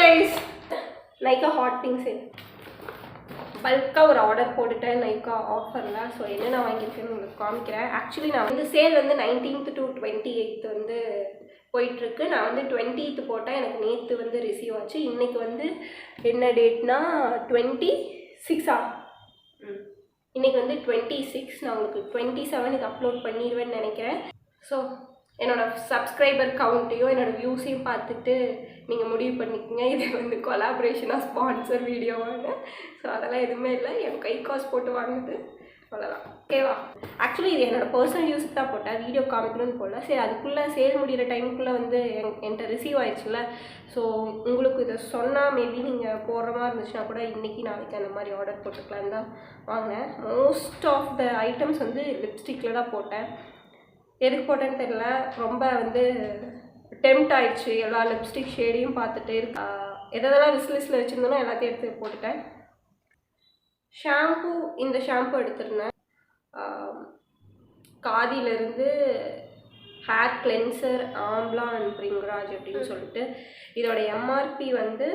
Guys, Nykaa hot things பல்காக ஒரு order போட்டுட்டேன் நைக்கா ஆஃபரில். ஸோ என்னென்ன வாங்கியிருக்கேன்னு உங்களுக்கு காமிக்கிறேன். ஆக்சுவலி நான் வந்து சேல் வந்து 19th to 28th வந்து போயிட்டுருக்கு. நான் வந்து 20th போட்டேன், எனக்கு நேற்று வந்து ரிசீவ் ஆச்சு. இன்றைக்கி வந்து என்ன டேட்னா 26 இன்றைக்கி வந்து 26. நான் உங்களுக்கு 27 இது அப்லோட் பண்ணிடுவேன்னு நினைக்கிறேன். ஸோ என்னோடய சப்ஸ்கிரைபர் கவுண்ட்டையும் என்னோடய வியூஸையும் பார்த்துட்டு நீங்கள் முடிவு பண்ணிக்கோங்க இது வந்து கொலாபரேஷனாக ஸ்பான்சர் வீடியோவாங்க. ஸோ அதெல்லாம் எதுவுமே இல்லை, என் கை காசு போட்டு வாங்கினது அவ்வளோதான். ஓகேவா? ஆக்சுவலி இது என்னோடய பர்சனல் யூஸுக்கு தான் போட்டேன், வீடியோ காமிக்கணும்னு போடல. சரி அதுக்குள்ளே சேல் முடிகிற டைமுக்குள்ளே வந்து என்கிட்ட ரிசீவ் ஆயிடுச்சுல. ஸோ உங்களுக்கு இதை சொன்னால் மேபி நீங்கள் போடுற மாதிரி இருந்துச்சுன்னா கூட இன்றைக்கி நாளைக்கு அந்த மாதிரி ஆர்டர் போட்டுக்கலான்னு தான் வாங்கினேன். மோஸ்ட் ஆஃப் த ஐட்டம்ஸ் வந்து லிப்ஸ்டிக்கில் தான் போட்டேன். எதுக்கு போட்டேன்னு தெரியல, ரொம்ப வந்து டெம்ப்ட் ஆயிடுச்சு. எல்லா லிப்ஸ்டிக் ஷேடையும் பார்த்துட்டு எதெல்லாம் விஸ்லிஸ்ட்டில் வச்சுருந்தோனோ எல்லாத்தையும் எடுத்து போட்டுட்டேன். ஷாம்பு, இந்த ஷாம்பு எடுத்துருந்தேன் காதியிலேருந்து, hair cleanser amla and bhringraj அப்படின்னு சொல்லிட்டு. இதோட எம்ஆர்பி வந்து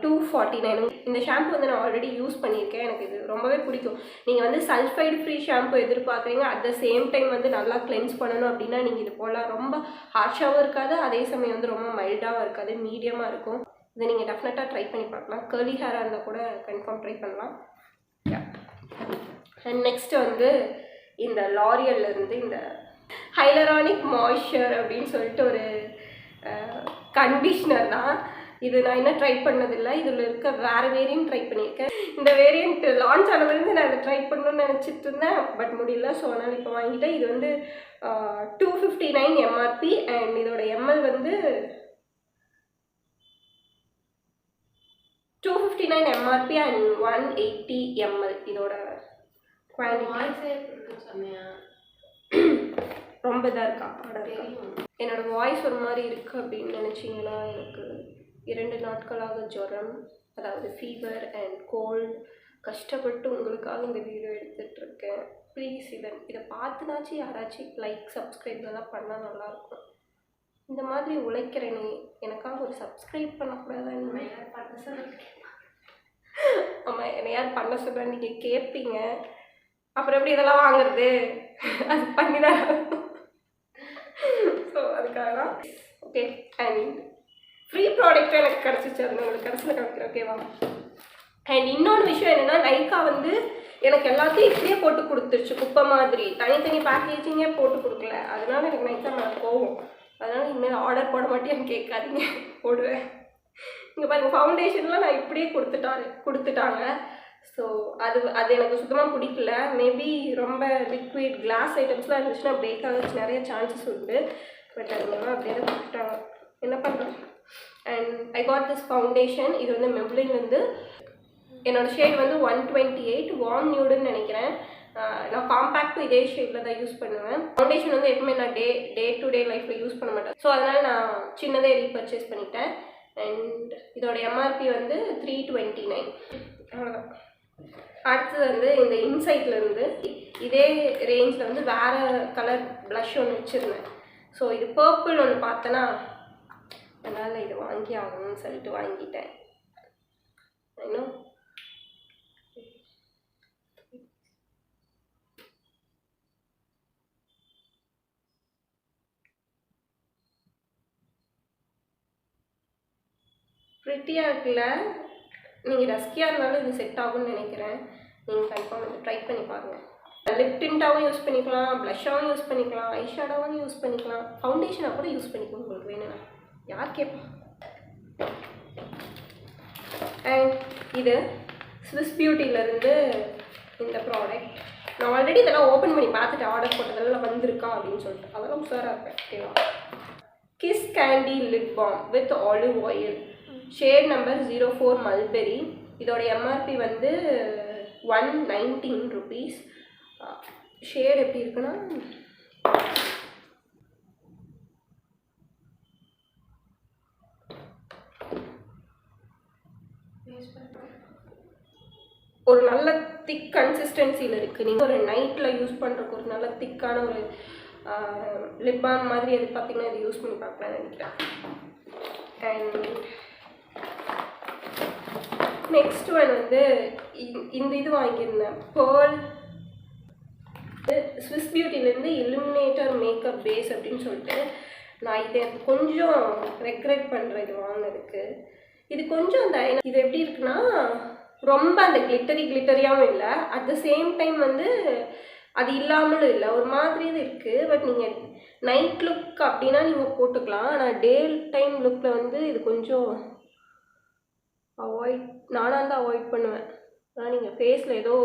249. இந்த ஷாம்பு வந்து நான் ஆல்ரெடி யூஸ் பண்ணியிருக்கேன், எனக்கு இது ரொம்பவே பிடிக்கும். நீங்கள் வந்து சல்ஃபைடு ஃப்ரீ ஷாம்பு எதிர்பார்க்குறீங்க, அட் த சேம் டைம் வந்து நல்லா கிளென்ஸ் பண்ணணும் அப்படின்னா நீங்கள் இது போல் ரொம்ப ஹார்ஷாகவும் இருக்காது, அதே சமயம் வந்து ரொம்ப மைல்டாகவும் இருக்காது, மீடியமாக இருக்கும். இதை நீங்கள் டெஃபினட்டாக ட்ரை பண்ணி பார்க்கலாம். கர்லி ஹேராக இருந்தால் கூட கன்ஃபார்ம் ட்ரை பண்ணலாம். அண்ட் நெக்ஸ்ட் வந்து இந்த லாரியல்லேருந்து இந்த ஹைலரானிக் மாய்ஸ்சர் அப்படின்னு சொல்லிட்டு ஒரு கண்டிஷ்னர் தான். இது நான் இன்னும் ட்ரை பண்ணதில்லை, இதில் இருக்க வேறு வேரியன்ட் ட்ரை பண்ணியிருக்கேன். இந்த வேரியன்ட் லான்ச் ஆனதுலேருந்து நான் இதை ட்ரை பண்ணணும்னு நினச்சிட்டு இருந்தேன், பட் முடியல. ஸோ அதனால் இப்போ வாங்கிட்டேன். இது வந்து 259 எம்ஆர்பி அண்ட் இதோட எம்எல் வந்து 259 எம்ஆர்பி அண்ட் 180 ml இதோட குவான்டிட்டி. ரொம்ப இதாக இருக்கா? என்னோட வாய்ஸ் ஒரு மாதிரி இருக்குது அப்படின்னு நினச்சிங்கன்னா, எனக்கு 2 நாட்களாக ஜுரம், அதாவது ஃபீவர் அண்ட் கோல்டு. கஷ்டப்பட்டு உங்களுக்காக இந்த வீடியோ எடுத்துகிட்ருக்கேன். ப்ளீஸ் இதை பார்த்துனாச்சும் யாராச்சும் லைக் சப்ஸ்கிரைப்லாம் பண்ணால் நல்லாயிருக்கும். இந்த மாதிரி உழைக்கிறேனே, எனக்காக ஒரு சப்ஸ்கிரைப் பண்ணக்கூடாதான்னு யார் பண்ண சொல்ல? ஆமாம், என்னை யார் பண்ண சொல்ல நீங்கள் கேட்பீங்க, அப்புறம் எப்படி இதெல்லாம் வாங்குறது? அது பண்ணி தான். ஸோ அதுக்காக தான். ஓகே, அண்ட் ஃப்ரீ ப்ராடக்ட்டும் எனக்கு கிடச்சிச்சு, அது உங்களுக்கு கடைசியில் கிடக்கிறேன். ஓகேவா? அண்ட் இன்னொன்று விஷயம் என்னென்னா, நைக்கா வந்து எனக்கு எல்லாத்தையும் இப்படியே போட்டு கொடுத்துருச்சு, குப்பை மாதிரி தனித்தனி பேக்கேஜிங்கே போட்டு கொடுக்கல. அதனால எனக்கு நைக்கா மேலே போகும். அதனால் இனிமேல் ஆர்டர் போட மாட்டேன்னு கேட்காதீங்க, போடுவேன். இங்கே பாருங்கள், ஃபவுண்டேஷன்லாம் நான் இப்படியே கொடுத்துட்டாங்க. ஸோ அது எனக்கு சுத்தமாக பிடிக்கல. மேபி ரொம்ப லிக்விட் கிளாஸ் ஐட்டம்ஸ்லாம் இருந்துச்சுன்னா பிரேக் ஆகிறதுக்கு நிறைய சான்சஸ் உண்டு. பட் அதுலாம் அப்படியே தான் கொடுத்துட்டாங்க, என்ன பண்ணுறேன். And I got this foundation. இது வந்து மெப்ளின்லேருந்து. என்னோடய ஷேட் வந்து 128 வார்ம் நியூடுன்னு நினைக்கிறேன். நான் காம்பேக்டும் இதே ஷேடில் தான் யூஸ் பண்ணுவேன். ஃபவுண்டேஷன் வந்து எப்பவுமே நான் டே டு டே லைஃப்பில் யூஸ் பண்ண மாட்டேன். ஸோ அதனால் நான் சின்னதே ரீபர்ச்சேஸ் பண்ணிட்டேன். அண்ட் இதோட எம்ஆர்பி வந்து 329. அவ்வளோதான். அடுத்தது வந்து இந்த இன்சைட்லேருந்து இதே ரேஞ்சில் வந்து வேறு கலர் ப்ளஷ் ஒன்று வச்சுருந்தேன். ஸோ இது பர்பிள் ஒன்று பார்த்தேன்னா, அதனால் இது வாங்கி ஆகணும்னு சொல்லிட்டு வாங்கிட்டேன். இன்னும் ப்ரிட்டியாக இருக்குல்ல? நீங்கள் டஸ்கியாக இருந்தாலும் இது செட் ஆகும்னு நினைக்கிறேன். நீங்கள் கன்ஃபார்ம் வந்து ட்ரை பண்ணி பாருங்கள். லிப் டிண்டாகவும் யூஸ் பண்ணிக்கலாம், ப்ளஷ்ஷாகவும் யூஸ் பண்ணிக்கலாம், ஐ ஷேடோவும் யூஸ் பண்ணிக்கலாம், ஃபவுண்டேஷனாக கூட யூஸ் பண்ணிக்கலாம் உங்களுக்கு வேணும்னா. யார் கேட்பா? அண்ட் இது ஸ்விஸ் பியூட்டியிலேருந்து இந்த ப்ராடக்ட். நான் ஆல்ரெடி இதெல்லாம் ஓப்பன் பண்ணி பார்த்துட்டு ஆர்டர் போட்டதெல்லாம் வந்திருக்கா அப்படின்னு சொல்லிட்டு அதெல்லாம் உஷாராக இருப்பேன். ஓகேவா? Kiss candy lip balm with olive oil, shade number 04 mulberry. இதோட எம்ஆர்பி வந்து 119 rupees. ஷேட் எப்படி இருக்குன்னா, ஒரு நல்ல திக் கன்சிஸ்டன்சியில் இருக்குது. நீங்கள் ஒரு நைட்டில் யூஸ் பண்ணுறதுக்கு ஒரு நல்ல திக்கான ஒரு லிப் பாம் மாதிரி அது பார்த்தீங்கன்னா இது யூஸ் பண்ணி பார்க்கலான்னு நினைக்கிறேன். அண்ட் நெக்ஸ்ட் ஒன் வந்து இந்த இது வாங்கியிருந்தேன், பேர்ல் ஸ்விஸ் பியூட்டிலேருந்து இல்லுமினேட்டர் மேக்கப் பேஸ் அப்படின்னு சொல்லிட்டு. நான் இதை கொஞ்சம் ரெக்ரெட் பண்ணுறேன் இது வாங்கினதுக்கு. இது கொஞ்சம் அந்த இது எப்படி இருக்குன்னா, ரொம்ப அந்த கிளிட்டரியாகவும் இல்லை, அட் த சேம் டைம் வந்து அது இல்லாமலும் இல்லை, ஒரு மாதிரி இது இருக்குது. பட் நீங்கள் நைட் லுக் அப்படின்னா நீங்கள் போட்டுக்கலாம். ஆனால் டே டைம் லுக்கில் வந்து இது கொஞ்சம் நானாக இருந்தால் அவாய்ட் பண்ணுவேன். ஆனால் நீங்கள் ஃபேஸில் ஏதோ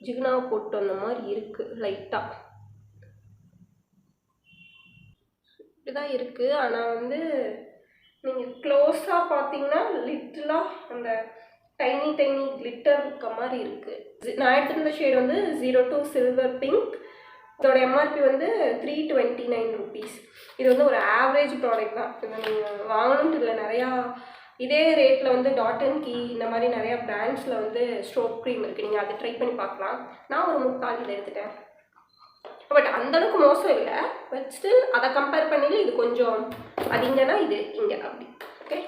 ஜிகுனாவை போட்டு வந்த மாதிரி இருக்குது லைட்டாக. இப்படிதான் இருக்குது. ஆனால் வந்து நீங்கள் க்ளோஸாக பார்த்தீங்கன்னா லிட்டிலாக அந்த டைனி கிளிட்டர் இருக்க மாதிரி இருக்குது. நான் எடுத்துருந்த ஷேட் வந்து 02 சில்வர் பிங்க். இதோட எம்ஆர்பி வந்து 329 rupees. இது வந்து ஒரு ஆவரேஜ் ப்ராடக்ட் தான். இதை நீங்கள் வாங்கணும்னு இல்லை, நிறையா இதே ரேட்டில் வந்து டாட் அண்ட் கீ இந்த மாதிரி நிறையா பிராண்ட்ஸில் வந்து ஸ்ட்ரோக் க்ரீம் இருக்குது, நீங்கள் அதை ட்ரை பண்ணி பார்க்கலாம். நான் ஒரு 3 இதை எடுத்துட்டேன். பட் அந்தளவுக்கு மோசம் இல்லை, பட் ஸ்டில் அதை கம்பேர் பண்ணி இது கொஞ்சம் அது இங்கன்னா இது இங்கே அப்படி. ஓகே,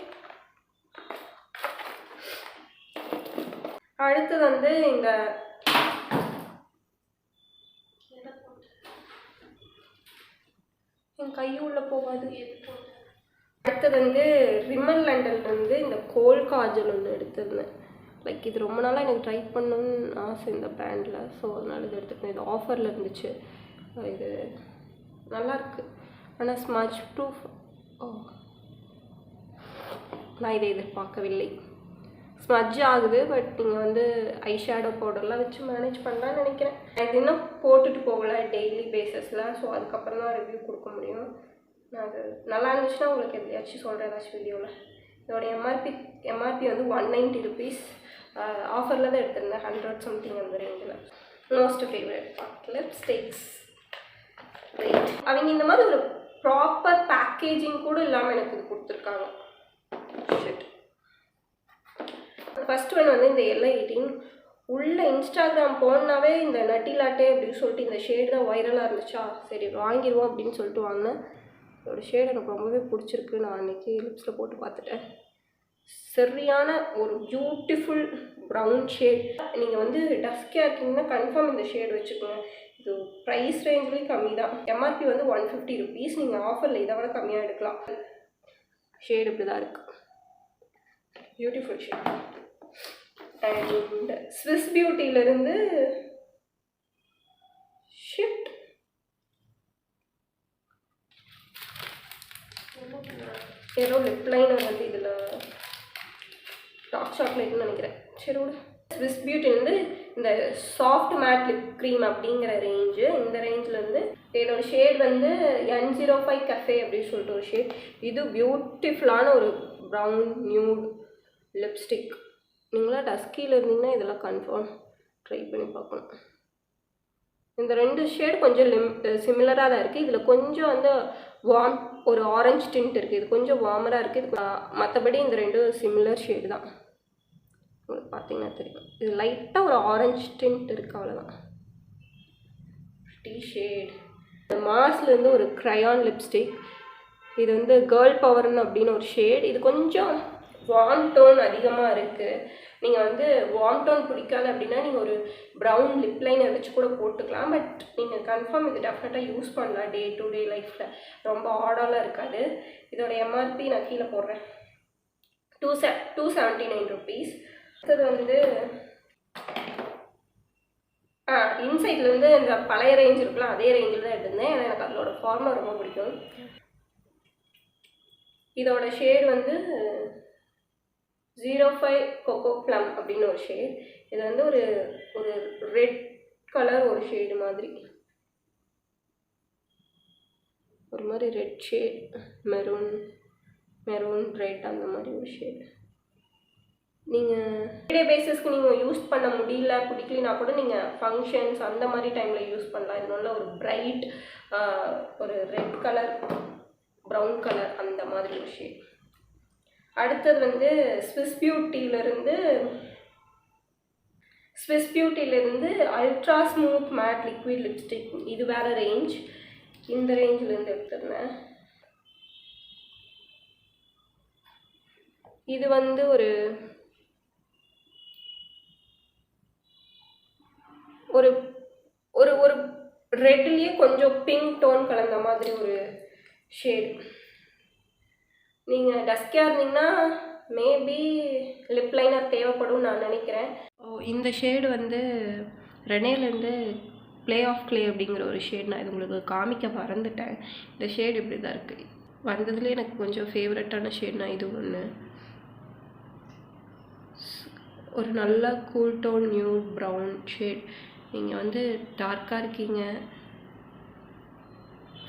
அடுத்தது வந்து இந்த என் கையுள்ள போகாது. அடுத்தது வந்து ரிமல் லண்டன்ல வந்து இந்த கோல் காஜல் ஒன்று எடுத்திருந்தேன். லைக் இது ரொம்ப நாளாக எனக்கு ட்ரை பண்ணணும்னு ஆசை இந்த பிராண்டில். ஸோ அதனால இது எடுத்துக்கிட்டேன். இது ஆஃபரில் இருந்துச்சு. இது நல்லாயிருக்கு, ஆனால் ஸ்மட்ச் ப்ரூஃப். நான் இதை எதிர்பார்க்கவில்லை. ஸ்மட்ஜ் ஆகுது, பட் நீங்கள் வந்து ஐ ஷேடோ பவுடர்லாம் வச்சு மேனேஜ் பண்ணலான்னு நினைக்கிறேன். இது இன்னும் போட்டுட்டு போகல டெய்லி பேஸஸில். ஸோ அதுக்கப்புறம் தான் ரிவ்யூ கொடுக்க முடியும். நான் அது நல்லா இருந்துச்சுன்னா உங்களுக்கு எதையாச்சும் சொல்கிறேன் ஏதாச்சும் வீடியோவில். இதோட எம்ஆர்பி வந்து 190 rupees. ஆஃபரில் தான் எடுத்திருந்தேன், 100 something அந்த ரேஞ்சில். Most favourite lipsticks. அவங்க இந்த மாதிரி ஒரு ப்ராப்பர் பேக்கேஜிங் கூட இல்லாமல் எனக்கு இது கொடுத்துருக்காங்க. ஃபர்ஸ்ட் ஒன் வந்து இந்த L18 உள்ள இன்ஸ்டாகிராம் போனாவே இந்த நட்டி லாட்டே அப்படின்னு சொல்லிட்டு இந்த ஷேடு தான் வைரலாக இருந்துச்சா, சரி வாங்கிடுவோம் அப்படின்னு சொல்லிட்டு வாங்கினேன். இதோட ஷேடு எனக்கு ரொம்பவே பிடிச்சிருக்கு. நான் அன்றைக்கி லிப்ஸில் போட்டு பார்த்துட்டேன். சரியான ஒரு பியூட்டிஃபுல் ப்ரௌன் ஷேட். நீங்கள் வந்து டஸ்கியாக இருக்கீங்கன்னா கன்ஃபார்ம் இந்த ஷேடு வச்சுக்கோங்க. இது ப்ரைஸ் ரேஞ்ச்லேயும் கம்மி தான். எம்ஆர்பி வந்து 150 rupees. நீங்கள் ஆஃபரில் இதை விட கம்மியாக எடுக்கலாம். ஷேடு இப்படி தான் இருக்குது, பியூட்டிஃபுல் ஷேட். அண்ட் ஸ்விஸ் பியூட்டியிலேருந்து ஷிஃப்ட் ஏதோ லிப் லைனர் வந்து இதில் டார்க் சாக்லேட்னு நினைக்கிறேன். சரி விடு. ஸ்விஸ் பியூட்டிலேருந்து இந்த சாஃப்ட் மேட் லிப் க்ரீம் அப்படிங்கிற ரேஞ்சு. இந்த ரேஞ்சிலேருந்து இதோட ஷேட் வந்து N05 கஃபே அப்படின்னு சொல்லிட்டு ஒரு ஷேட். இது பியூட்டிஃபுல்லான ஒரு ப்ரௌன் நியூட் லிப்ஸ்டிக். நீங்களாம் டஸ்கியில் இருந்தீங்கன்னா இதெல்லாம் கன்ஃபார்ம் ட்ரை பண்ணி பார்க்கணும். இந்த ரெண்டு ஷேட் கொஞ்சம் சிமிலராக தான் இருக்குது. இதில் கொஞ்சம் வந்து வார்ம் ஒரு ஆரஞ்சு டிண்ட் இருக்குது. இது கொஞ்சம் வார்மராக இருக்குது. இது மற்றபடி இந்த ரெண்டு சிமிலர் ஷேடு தான். உங்களுக்கு பார்த்தீங்கன்னா தெரியும், இது லைட்டாக ஒரு ஆரஞ்சு டிண்ட் இருக்குது, அவ்வளோதான். Tea shade. இந்த மார்ஸ்லேருந்து ஒரு க்ரையான் லிப்ஸ்டிக். இது வந்து கேர்ள் பவர்னு அப்படின்னு ஒரு ஷேட். இது கொஞ்சம் வார்ம் டோன் அதிகமாக இருக்குது. நீங்கள் வந்து வார்ம் டோன் பிடிக்காது அப்படின்னா நீங்கள் ஒரு ப்ரௌன் லிப் லைனர் வச்சு கூட போட்டுக்கலாம். பட் நீங்கள் கன்ஃபார்ம் இது டெஃபினட்டாக யூஸ் பண்ணலாம் டே டு டே லைஃப்பில். ரொம்ப ஆடாலாம் இருக்காது. இதோட எம்ஆர்பி நான் கீழே போடுறேன், 279 rupees. அடுத்தது வந்து இன்சைட்லேருந்து இந்த பழைய ரேஞ்ச் இருக்கலாம், அதே ரேஞ்சில் தான் எடுத்திருந்தேன். ஏன்னா எனக்கு அதோட ஃபார்முலா ரொம்ப பிடிக்கும். இதோட ஷேட் வந்து 05 கோகோ ப்ளம் அப்படின்னு ஒரு ஷேட். இது வந்து ஒரு ஒரு ரெட் கலர் ஒரு ஷேடு மாதிரி, ஒரு மாதிரி ரெட் ஷேட், மெரூன் ரெட் அந்த மாதிரி ஒரு ஷேட். நீங்கள் டே பேசிஸ்க்கு நீங்கள் யூஸ் பண்ண முடியல பிடிக்கலனா கூட நீங்கள் ஃபங்க்ஷன்ஸ் அந்த மாதிரி டைமில் யூஸ் பண்ணலாம். இது நல்ல ஒரு பிரைட் ஒரு ரெட் கலர் ப்ரௌன் கலர் அந்த மாதிரி ஒரு ஷேட். அடுத்தது வந்து ஸ்விஸ் பியூட்டிலேருந்து ultra smooth matte liquid lipstick. இது வேறு ரேஞ்ச். இந்த ரேஞ்சிலேருந்து எடுத்துருந்தேன். இது வந்து ஒரு ஒரு ஒரு ஒரு ரெட்லேயே கொஞ்சம் பிங்க் டோன் கலந்த மாதிரி ஒரு ஷேடு. நீங்கள் டஸ்கியாக இருந்தீங்கன்னா மேபி லிப் லைனர் தேவைப்படும் நான் நினைக்கிறேன். இந்த ஷேடு வந்து ரெனேலேருந்து ப்ளே ஆஃப் க்ளே அப்படிங்கிற ஒரு ஷேட் நான் இது உங்களுக்கு காமிக்க மறந்துட்டேன். இந்த ஷேடு இப்படி தான் இருக்குது. வந்ததுலேயே எனக்கு கொஞ்சம் ஃபேவரட்டான ஷேட்னா இது ஒன்று. ஒரு நல்ல cool tone nude brown shade. நீங்கள் வந்து டார்க்காக இருக்கீங்க,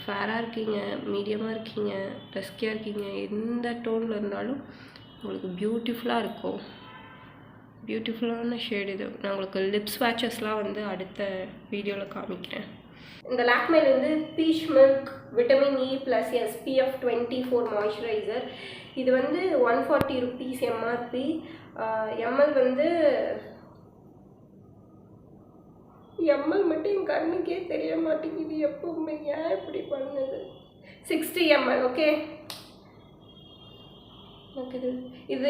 ஃபேராக இருக்கீங்க, மீடியமாக இருக்கீங்க, டஸ்கியாக இருக்கீங்க, எந்த டோனில் இருந்தாலும் உங்களுக்கு பியூட்டிஃபுல்லாக இருக்கும். பியூட்டிஃபுல்லான ஷேட் இது. நான் உங்களுக்கு லிப் ஸ்வாட்சஸ்லாம் வந்து அடுத்த வீடியோவில் காமிக்கிறேன். இந்த லாக்மேலேருந்து peach milk vitamin E plus SPF 24 moisturiser. இது வந்து 140 rupees MRP. எம்எல் வந்து எம்எல் மட்டும் என் கண்ணுக்கே தெரிய மாட்டேங்குது எப்பவுமே. ஏன் இப்படி பண்ணுது? 60 ml. ஓகே,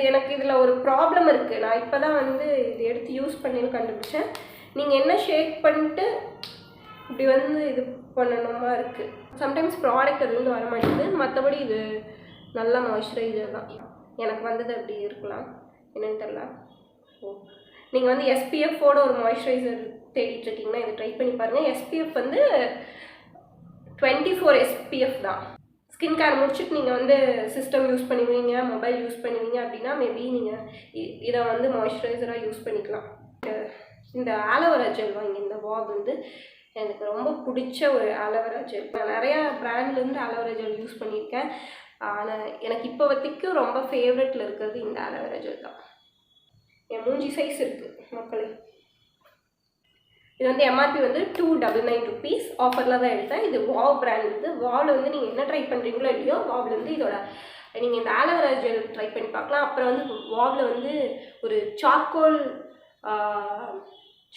எனக்கு இதில் ஒரு ப்ராப்ளம் இருக்குது. நான் இப்போ தான் வந்து இது எடுத்து யூஸ் பண்ணின்னு கண்டுபிடிச்சேன். நீங்கள் என்ன ஷேக் பண்ணிட்டு இப்படி வந்து இது பண்ணணுமா இருக்குது. சம்டைம்ஸ் ப்ராடக்ட் அதுலேருந்து வர மாட்டேங்குது. மற்றபடி இது நல்ல மாய்ஸ்சரைசர் தான். எனக்கு வந்தது அப்படி இருக்கலாம், என்னென்னு தெரில. ஸோ நீங்கள் வந்து SPFோட ஒரு மாய்ஸ்சரைசர் தேடிட்டுருக்கீங்கன்னா இதை ட்ரை பண்ணி பாருங்கள். SPF வந்து 24 SPF தான். ஸ்கின் கேர் முடிச்சுட்டு நீங்கள் வந்து சிஸ்டம் யூஸ் பண்ணுவீங்க, மொபைல் யூஸ் பண்ணுவீங்க அப்படின்னா மேபி நீங்கள் இதை வந்து மாய்ஸ்சரைசராக யூஸ் பண்ணிக்கலாம். இந்த ஆலோவேரா ஜெல் வாங்கி இந்த வாக் வந்து எனக்கு ரொம்ப பிடிச்ச ஒரு ஆலோவேரா ஜெல். நான் நிறையா பிராண்ட்லேருந்து ஆலோவேரா ஜெல் யூஸ் பண்ணியிருக்கேன். ஆனால் எனக்கு இப்போ வரைக்கும் ரொம்ப ஃபேவரட்டில் இருக்கிறது இந்த ஆலோவேரா ஜெல் தான். என் மூஞ்சி சைஸ் இருக்குது மக்களே. இது வந்து MRP வந்து 299 rupees. ஆஃபரில் தான் எடுத்தேன். இது வாவ் பிராண்ட். இது வாவில் வந்து நீங்கள் என்ன ட்ரை பண்ணுறீங்களோ இல்லையோ வாவில் வந்து இதோட நீங்கள் இந்த ஆலோவேரா ஜெல் ட்ரை பண்ணி பார்க்கலாம். அப்புறம் வந்து வாவில் வந்து ஒரு சார்கோல்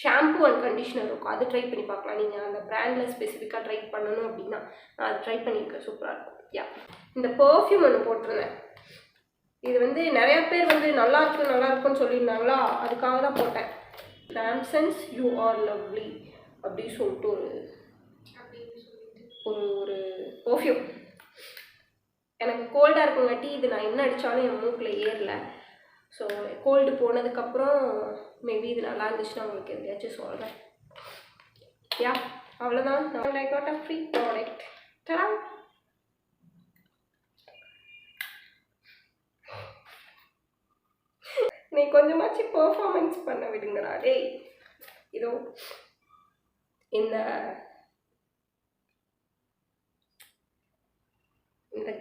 ஷாம்பு அண்ட் கண்டிஷ்னர் இருக்கும், அது ட்ரை பண்ணி பார்க்கலாம். நீங்கள் அந்த பிராண்டில் ஸ்பெசிஃபிக்காக ட்ரை பண்ணணும் அப்படின்னா நான் அது ட்ரை பண்ணியிருக்கேன், சூப்பராக இருக்கும். இந்த பர்ஃப்யூம் ஒன்று போட்டிருந்தேன். இது வந்து நிறையா பேர் வந்து நல்லா இருக்குன்னு சொல்லியிருந்தாங்களா, அதுக்காக தான் போட்டேன். டாம்சன்ஸ் யூ ஆர் லவ்லி அப்படின்னு சொல்லிட்டு ஒரு பர்ஃப்யூம். எனக்கு கோல்டாக இருக்குங்காட்டி இது நான் என்ன அடித்தாலும் என் மூக்கில் ஏறல. ஸோ கோல்டு போனதுக்கப்புறம் மேபி இது நல்லா இருந்துச்சுன்னா உங்களுக்கு எதையாச்சும் சொல்கிறேன். அவ்வளோதான். நான் I got a free product. நீ கொஞ்சமாச்சு பெர்ஃபார்மன்ஸ் பண்ண விடுங்கடா டேய். இதோ இந்த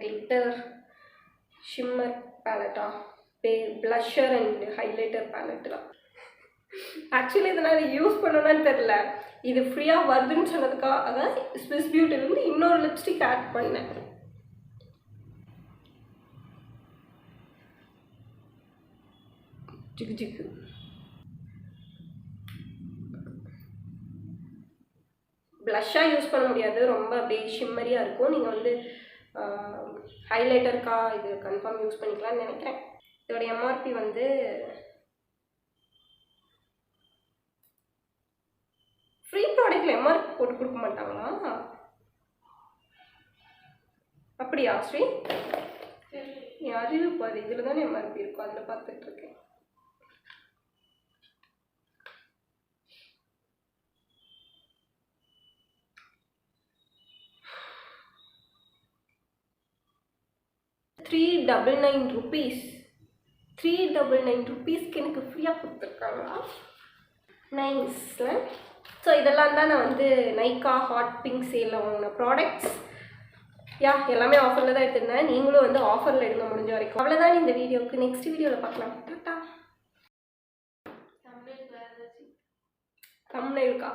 கிளிட்டர் ஷிம்மர் பேலட்டா, ப்ளஷர் அண்ட் ஹைலைட்டர் பேலட் தான். ஆக்சுவலி இதை நான் யூஸ் பண்ணணும்னு தெரில. இது ஃப்ரீயாக வருதுன்னு சொன்னதுக்காக ஸ்விஸ் பியூட்டிலேருந்து இன்னொரு லிப்ஸ்டிக் ஆட் பண்ணேன். ஜிகு ப்ளஷ்ஷாக யூஸ் பண்ண முடியாது, ரொம்ப அப்படியே ஷிம்மரியாக இருக்கும். நீங்கள் வந்து ஹைலைட்டருக்கா இது கன்ஃபார்ம் யூஸ் பண்ணிக்கலாம்னு நினைக்கிறேன். இதோட MRP வந்து ஃப்ரீ ப்ராடக்டில் MRP போட்டு கொடுக்க மாட்டாங்களா? அப்படியா ஸ்ரீ? அறிவு பாரு, இதில் தானே MRP இருக்கும், அதில் பார்த்துட்ருக்கேன். ₹399 ₹399 எனக்கு ஃப்ரீயாக கொடுத்துருக்காங்களா? நைஸ்ல. ஸோ இதெல்லாம் தான் நான் வந்து நைக்கா ஹாட் பிங்க் சேலில் வாங்கின ப்ராடக்ட்ஸ். எல்லாமே ஆஃபரில் தான் எடுத்திருந்தேன். நீங்களும் வந்து ஆஃபரில் எடுங்க முடிஞ்ச வரைக்கும். அவ்வளோதான் இந்த வீடியோவுக்கு. நெக்ஸ்ட் வீடியோவில் பார்க்கலாம். டாட்டா. தம்ப்நெயிலுக்கா